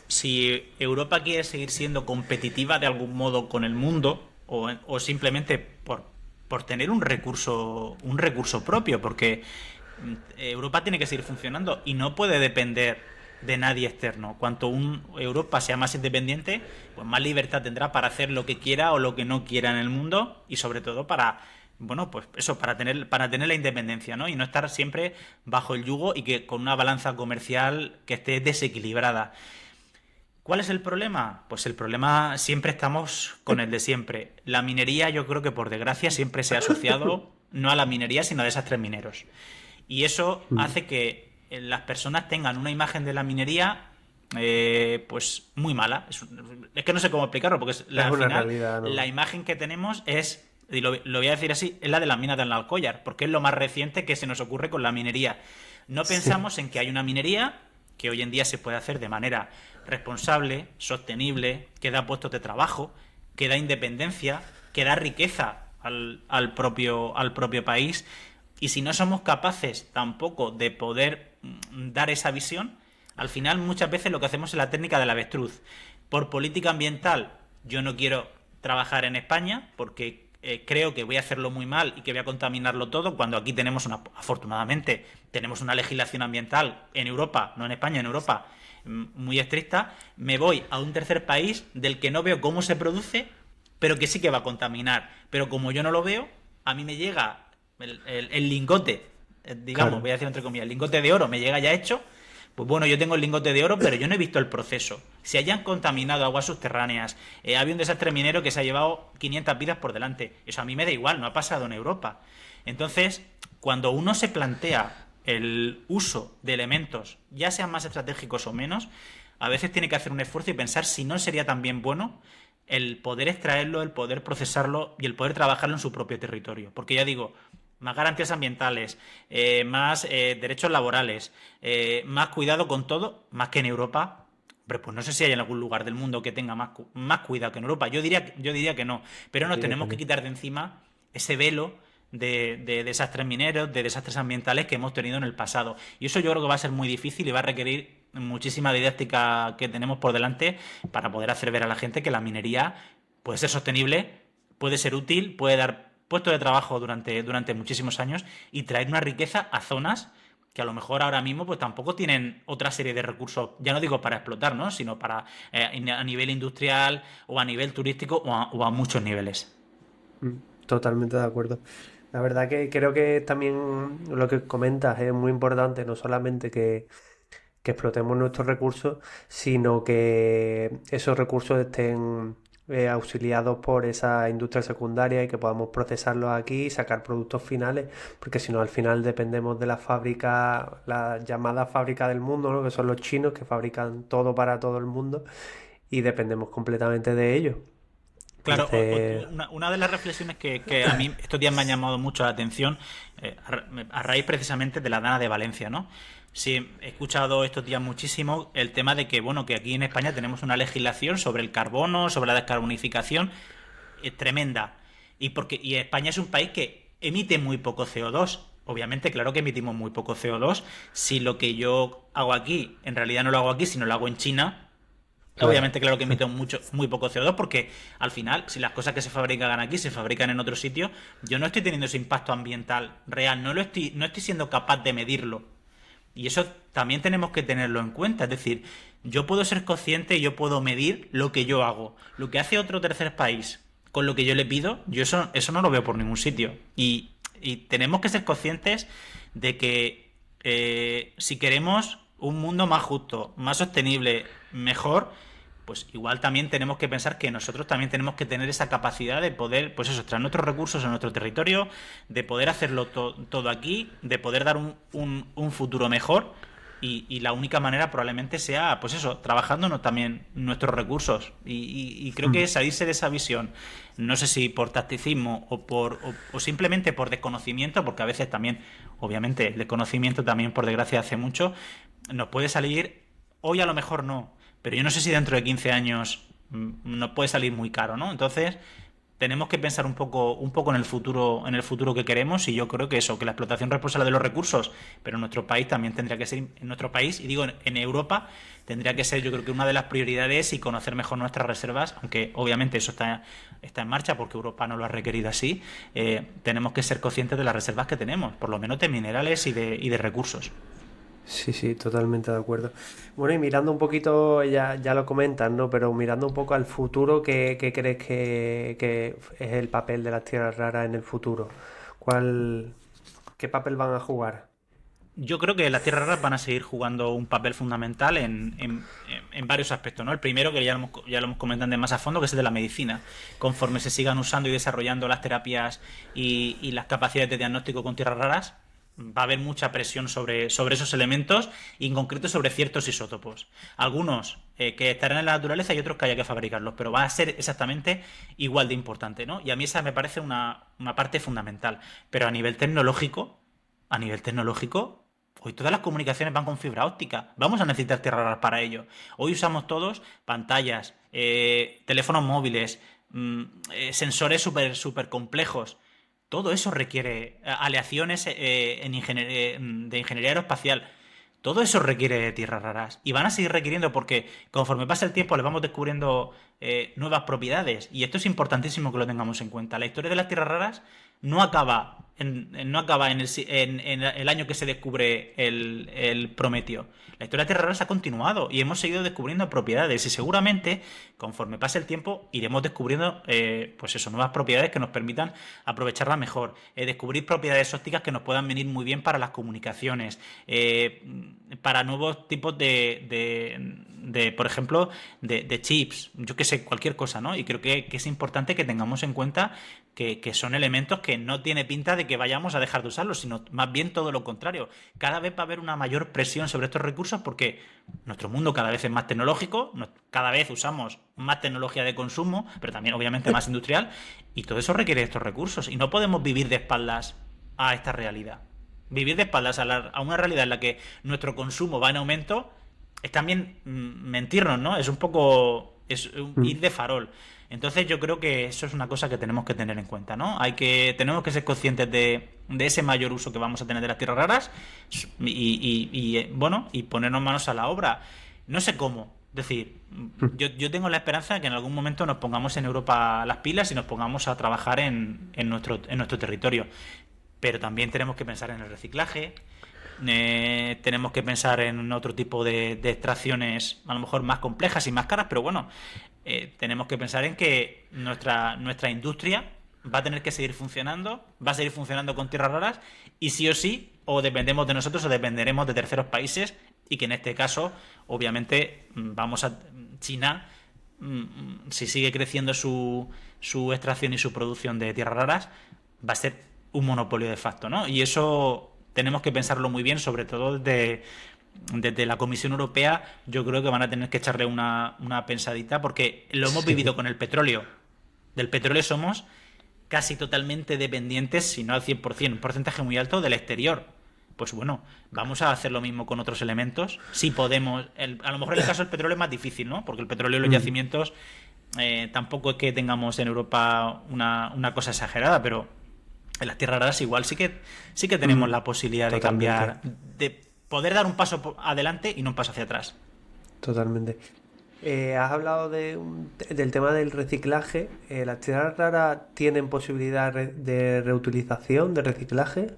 si Europa quiere seguir siendo competitiva de algún modo con el mundo, o simplemente por tener un recurso propio, porque Europa tiene que seguir funcionando y no puede depender de nadie externo. Cuanto Europa sea más independiente, pues más libertad tendrá para hacer lo que quiera o lo que no quiera en el mundo, y sobre todo para, bueno, pues eso, para tener la independencia, ¿no? Y no estar siempre bajo el yugo y que con una balanza comercial que esté desequilibrada. ¿Cuál es el problema? Pues el problema, siempre estamos con el de siempre. La minería, yo creo que por desgracia siempre se ha asociado no a la minería, sino a desastres mineros. Y eso Mm. hace que las personas tengan una imagen de la minería, pues muy mala. Es que no sé cómo explicarlo, porque Es al una final realidad, la ¿no? imagen que tenemos es, y lo voy a decir así, es la de las minas de Alcollar, porque es lo más reciente que se nos ocurre con la minería. No Sí, pensamos en que hay una minería que hoy en día se puede hacer de manera responsable, sostenible, que da puestos de trabajo, que da independencia, que da riqueza al propio país. Y si no somos capaces tampoco de poder dar esa visión, al final muchas veces lo que hacemos es la técnica del avestruz. Por política ambiental, yo no quiero trabajar en España porque creo que voy a hacerlo muy mal y que voy a contaminarlo todo, cuando aquí afortunadamente, tenemos una legislación ambiental en Europa, no en España, en Europa, muy estricta. Me voy a un tercer país del que no veo cómo se produce, pero que sí que va a contaminar. Pero como yo no lo veo, a mí me llega el lingote, digamos, claro. voy a decir entre comillas, el lingote de oro me llega ya hecho. Pues bueno, yo tengo el lingote de oro, pero yo no he visto el proceso. Se hayan contaminado aguas subterráneas, había un desastre minero que se ha llevado 500 vidas por delante. Eso a mí me da igual, no ha pasado en Europa. Entonces, cuando uno se plantea el uso de elementos, ya sean más estratégicos o menos, a veces tiene que hacer un esfuerzo y pensar si no sería también bueno el poder extraerlo, el poder procesarlo y el poder trabajarlo en su propio territorio. Porque ya digo, más garantías ambientales, más derechos laborales, más cuidado con todo, más que en Europa, Hombre, pues no sé si hay en algún lugar del mundo que tenga más cuidado que en Europa. Yo diría que no. Pero nos Diría que tenemos que no. quitar de encima ese velo de desastres mineros, de desastres ambientales que hemos tenido en el pasado. Y eso yo creo que va a ser muy difícil y va a requerir muchísima didáctica que tenemos por delante para poder hacer ver a la gente que la minería puede ser sostenible, puede ser útil, puede dar puestos de trabajo durante muchísimos años y traer una riqueza a zonas que a lo mejor ahora mismo pues tampoco tienen otra serie de recursos, ya no digo para explotar, ¿no? Sino para a nivel industrial o a nivel turístico o a muchos niveles. Mm, Totalmente de acuerdo. La verdad que creo que también lo que comentas es muy importante, no solamente que explotemos nuestros recursos, sino que esos recursos estén auxiliados por esa industria secundaria y que podamos procesarlos aquí y sacar productos finales, porque si no al final dependemos de la fábrica, la llamada fábrica del mundo, ¿no? Que son los chinos que fabrican todo para todo el mundo y dependemos completamente de ellos. Claro, Entonces, una de las reflexiones que a mí estos días me han llamado mucho la atención, a raíz precisamente de la Dana de Valencia, ¿no? Sí, he escuchado estos días muchísimo el tema de que, bueno, que aquí en España tenemos una legislación sobre el carbono, sobre la descarbonificación, tremenda. Y España es un país que emite muy poco CO2. Obviamente, claro que emitimos muy poco CO2. Si lo que yo hago aquí, en realidad no lo hago aquí, sino lo hago en China, claro. obviamente, claro que emite muy poco CO2 porque al final, si las cosas que se fabrican aquí se fabrican en otro sitio, yo no estoy teniendo ese impacto ambiental real, no estoy siendo capaz de medirlo. Y eso también tenemos que tenerlo en cuenta. Es decir, yo puedo ser consciente y yo puedo medir lo que yo hago. Lo que hace otro tercer país con lo que yo le pido, yo eso no lo veo por ningún sitio. Y tenemos que ser conscientes de que si queremos un mundo más justo, más sostenible, mejor, pues igual también tenemos que pensar que nosotros también tenemos que tener esa capacidad de poder, pues eso, traer nuestros recursos a nuestro territorio, de poder hacerlo todo aquí, de poder dar un futuro mejor. Y la única manera probablemente sea, pues eso, trabajando también nuestros recursos. Y creo que salirse de esa visión, no sé si por tacticismo o simplemente por desconocimiento, porque a veces también, obviamente, el desconocimiento también, por desgracia, hace mucho, nos puede salir, hoy a lo mejor no, pero yo no sé si dentro de 15 años nos puede salir muy caro, ¿no? Entonces, tenemos que pensar un poco en el futuro que queremos y yo creo que eso, que la explotación responsable de los recursos, pero en nuestro país también tendría que ser, en nuestro país, y digo en Europa, tendría que ser yo creo que una de las prioridades y conocer mejor nuestras reservas, aunque obviamente eso está en marcha porque Europa no lo ha requerido así, tenemos que ser conscientes de las reservas que tenemos, por lo menos de minerales y de recursos. Sí, sí, totalmente de acuerdo. Bueno, y mirando un poquito, ya lo comentas, ¿no? Pero mirando un poco al futuro, ¿qué crees que es el papel de las tierras raras en el futuro? ¿Cuál, qué papel van a jugar? Yo creo que las tierras raras van a seguir jugando un papel fundamental en varios aspectos, ¿no? El primero, que ya lo hemos comentado de más a fondo, que es el de la medicina. Conforme se sigan usando y desarrollando las terapias y las capacidades de diagnóstico con tierras raras, va a haber mucha presión sobre esos elementos y en concreto sobre ciertos isótopos. Algunos que estarán en la naturaleza y otros que haya que fabricarlos, pero va a ser exactamente igual de importante, ¿no? Y a mí esa me parece una parte fundamental. Pero a nivel tecnológico, hoy todas las comunicaciones van con fibra óptica. Vamos a necesitar tierras raras para ello. Hoy usamos todos pantallas, teléfonos móviles, sensores súper complejos. Todo eso requiere aleaciones de ingeniería aeroespacial. Todo eso requiere tierras raras. Y van a seguir requiriendo porque conforme pasa el tiempo le vamos descubriendo nuevas propiedades. Y esto es importantísimo que lo tengamos en cuenta. La historia de las tierras raras no acaba en el año que se descubre el prometio. La historia de tierras raras ha continuado y hemos seguido descubriendo propiedades. Y seguramente, conforme pase el tiempo, iremos descubriendo pues eso, nuevas propiedades que nos permitan aprovecharlas mejor. Descubrir propiedades ópticas que nos puedan venir muy bien para las comunicaciones. Para nuevos tipos por ejemplo, de chips, yo que sé, cualquier cosa, ¿no? Y creo que es importante que tengamos en cuenta que son elementos que no tiene pinta de que vayamos a dejar de usarlos, sino más bien todo lo contrario. Cada vez va a haber una mayor presión sobre estos recursos porque nuestro mundo cada vez es más tecnológico, cada vez usamos más tecnología de consumo, pero también obviamente más industrial, y todo eso requiere estos recursos. Y no podemos vivir de espaldas a esta realidad. Vivir de espaldas a una realidad en la que nuestro consumo va en aumento es también mentirnos, ¿no? Es un poco Mm. ir de farol. Entonces yo creo que eso es una cosa que tenemos que tener en cuenta, ¿no? Tenemos que ser conscientes de ese mayor uso que vamos a tener de las tierras raras bueno, y ponernos manos a la obra. No sé cómo. Es decir, Mm. yo tengo la esperanza de que en algún momento nos pongamos en Europa las pilas y nos pongamos a trabajar en nuestro territorio. Pero también tenemos que pensar en el reciclaje, tenemos que pensar en otro tipo de extracciones a lo mejor más complejas y más caras, pero bueno, tenemos que pensar en que nuestra industria va a tener que seguir funcionando, va a seguir funcionando con tierras raras y sí o sí, o dependemos de nosotros o dependeremos de terceros países y que en este caso, obviamente, China, si sigue creciendo su extracción y su producción de tierras raras, va a ser un monopolio de facto, ¿no? Y eso tenemos que pensarlo muy bien, sobre todo desde la Comisión Europea. Yo creo que van a tener que echarle una pensadita porque lo hemos vivido Sí. con el petróleo. Del petróleo somos casi totalmente dependientes, si no al 100%, un porcentaje muy alto del exterior. Pues bueno, vamos a hacer lo mismo con otros elementos. Si podemos, a lo mejor en el caso del petróleo es más difícil, ¿no? Porque el petróleo y los Mm. yacimientos tampoco es que tengamos en Europa una cosa exagerada, pero en las tierras raras igual sí que tenemos Mm. la posibilidad de Totalmente. cambiar, de poder dar un paso adelante y no un paso hacia atrás. Totalmente. Has hablado del tema del reciclaje. ¿Las tierras raras tienen posibilidad de reutilización, de reciclaje?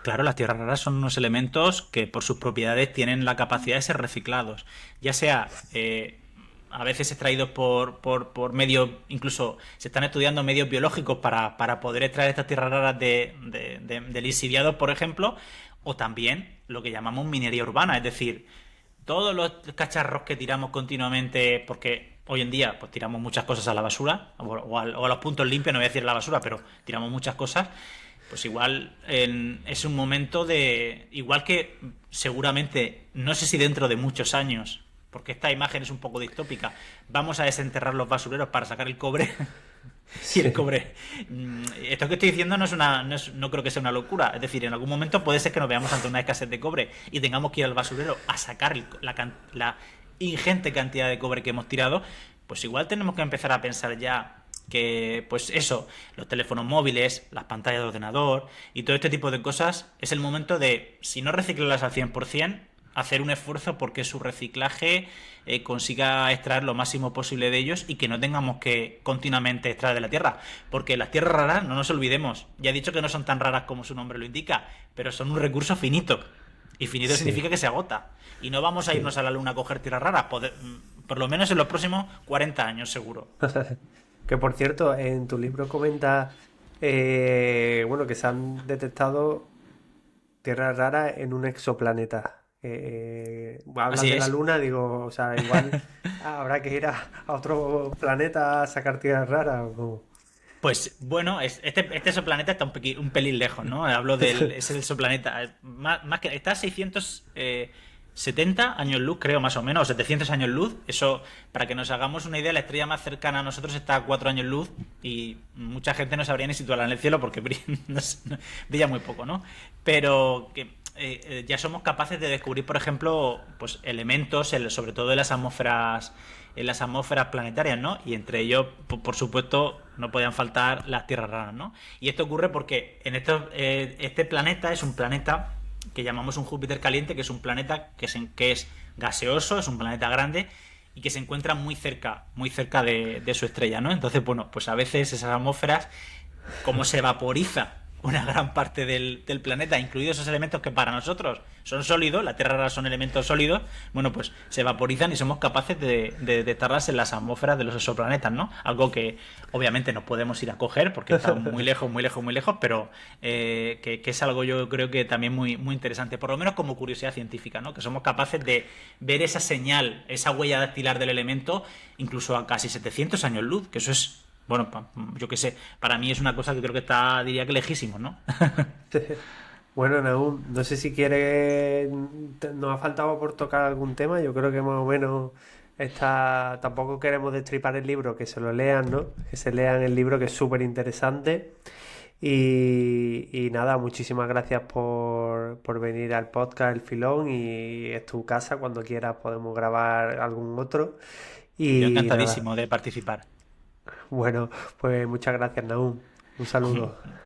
Claro, las tierras raras son unos elementos que por sus propiedades tienen la capacidad de ser reciclados, ya sea a veces extraídos por medios, incluso se están estudiando medios biológicos para poder extraer estas tierras raras de lixiviados, por ejemplo, o también lo que llamamos minería urbana, es decir, todos los cacharros que tiramos continuamente, porque hoy en día pues tiramos muchas cosas a la basura, o a los puntos limpios, no voy a decir a la basura, pero tiramos muchas cosas, pues igual es un momento igual que seguramente, no sé si dentro de muchos años, porque esta imagen es un poco distópica, vamos a desenterrar los basureros para sacar el cobre. Y el Sí. cobre. Esto que estoy diciendo no creo que sea una locura. Es decir, en algún momento puede ser que nos veamos ante una escasez de cobre y tengamos que ir al basurero a sacar la ingente cantidad de cobre que hemos tirado. Pues igual tenemos que empezar a pensar ya que, pues eso, los teléfonos móviles, las pantallas de ordenador y todo este tipo de cosas, es el momento de, si no reciclarlas al 100%, hacer un esfuerzo porque su reciclaje consiga extraer lo máximo posible de ellos y que no tengamos que continuamente extraer de la tierra. Porque las tierras raras, no nos olvidemos, ya he dicho que no son tan raras como su nombre lo indica, pero son un recurso finito. Y finito Sí. significa que se agota. Y no vamos a Sí. irnos a la luna a coger tierras raras, por lo menos en los próximos 40 años seguro. Que por cierto, en tu libro comenta bueno, que se han detectado tierras raras en un exoplaneta. Hablas Así de la es. Luna, digo, o sea, igual habrá que ir a otro planeta a sacar tierras raras. ¿O cómo? Pues bueno, este exoplaneta está un pelín lejos, ¿no? Es el exoplaneta. Más que está a 670 años luz, creo, más o menos, o 700 años luz. Eso, para que nos hagamos una idea, la estrella más cercana a nosotros está a 4 años luz y mucha gente no sabría ni situarla en el cielo porque brilla, brilla muy poco, ¿no? Pero que ya somos capaces de descubrir, por ejemplo, pues elementos, sobre todo en las atmósferas planetarias, ¿no? Y entre ellos, por supuesto, no podían faltar las tierras raras, ¿no? Y esto ocurre porque este planeta es un planeta que llamamos un Júpiter caliente, que es un planeta que es gaseoso, es un planeta grande y que se encuentra muy cerca de su estrella, ¿no? Entonces, bueno, pues a veces esas atmósferas, como se vaporiza una gran parte del planeta, incluidos esos elementos que para nosotros son sólidos, la Tierra ahora son elementos sólidos, bueno, pues se vaporizan y somos capaces de detectarlas en las atmósferas de los exoplanetas, ¿no? Algo que obviamente no podemos ir a coger porque está muy lejos, muy lejos, muy lejos, pero que es algo yo creo que también muy, muy interesante, por lo menos como curiosidad científica, ¿no? Que somos capaces de ver esa señal, esa huella dactilar del elemento, incluso a casi 700 años luz, que eso es bueno, yo qué sé, para mí es una cosa que creo que está, diría que lejísimos, ¿no? Bueno, Nahum, no sé si quieres, nos ha faltado por tocar algún tema, yo creo que más o menos está, tampoco queremos destripar el libro, que se lo lean, ¿no? Que se lean el libro que es súper interesante. Y nada, muchísimas gracias por venir al podcast El Filón y es tu casa, cuando quieras podemos grabar algún otro. Yo Y nada, encantadísimo de participar. bueno, pues muchas gracias, Naum. Un saludo.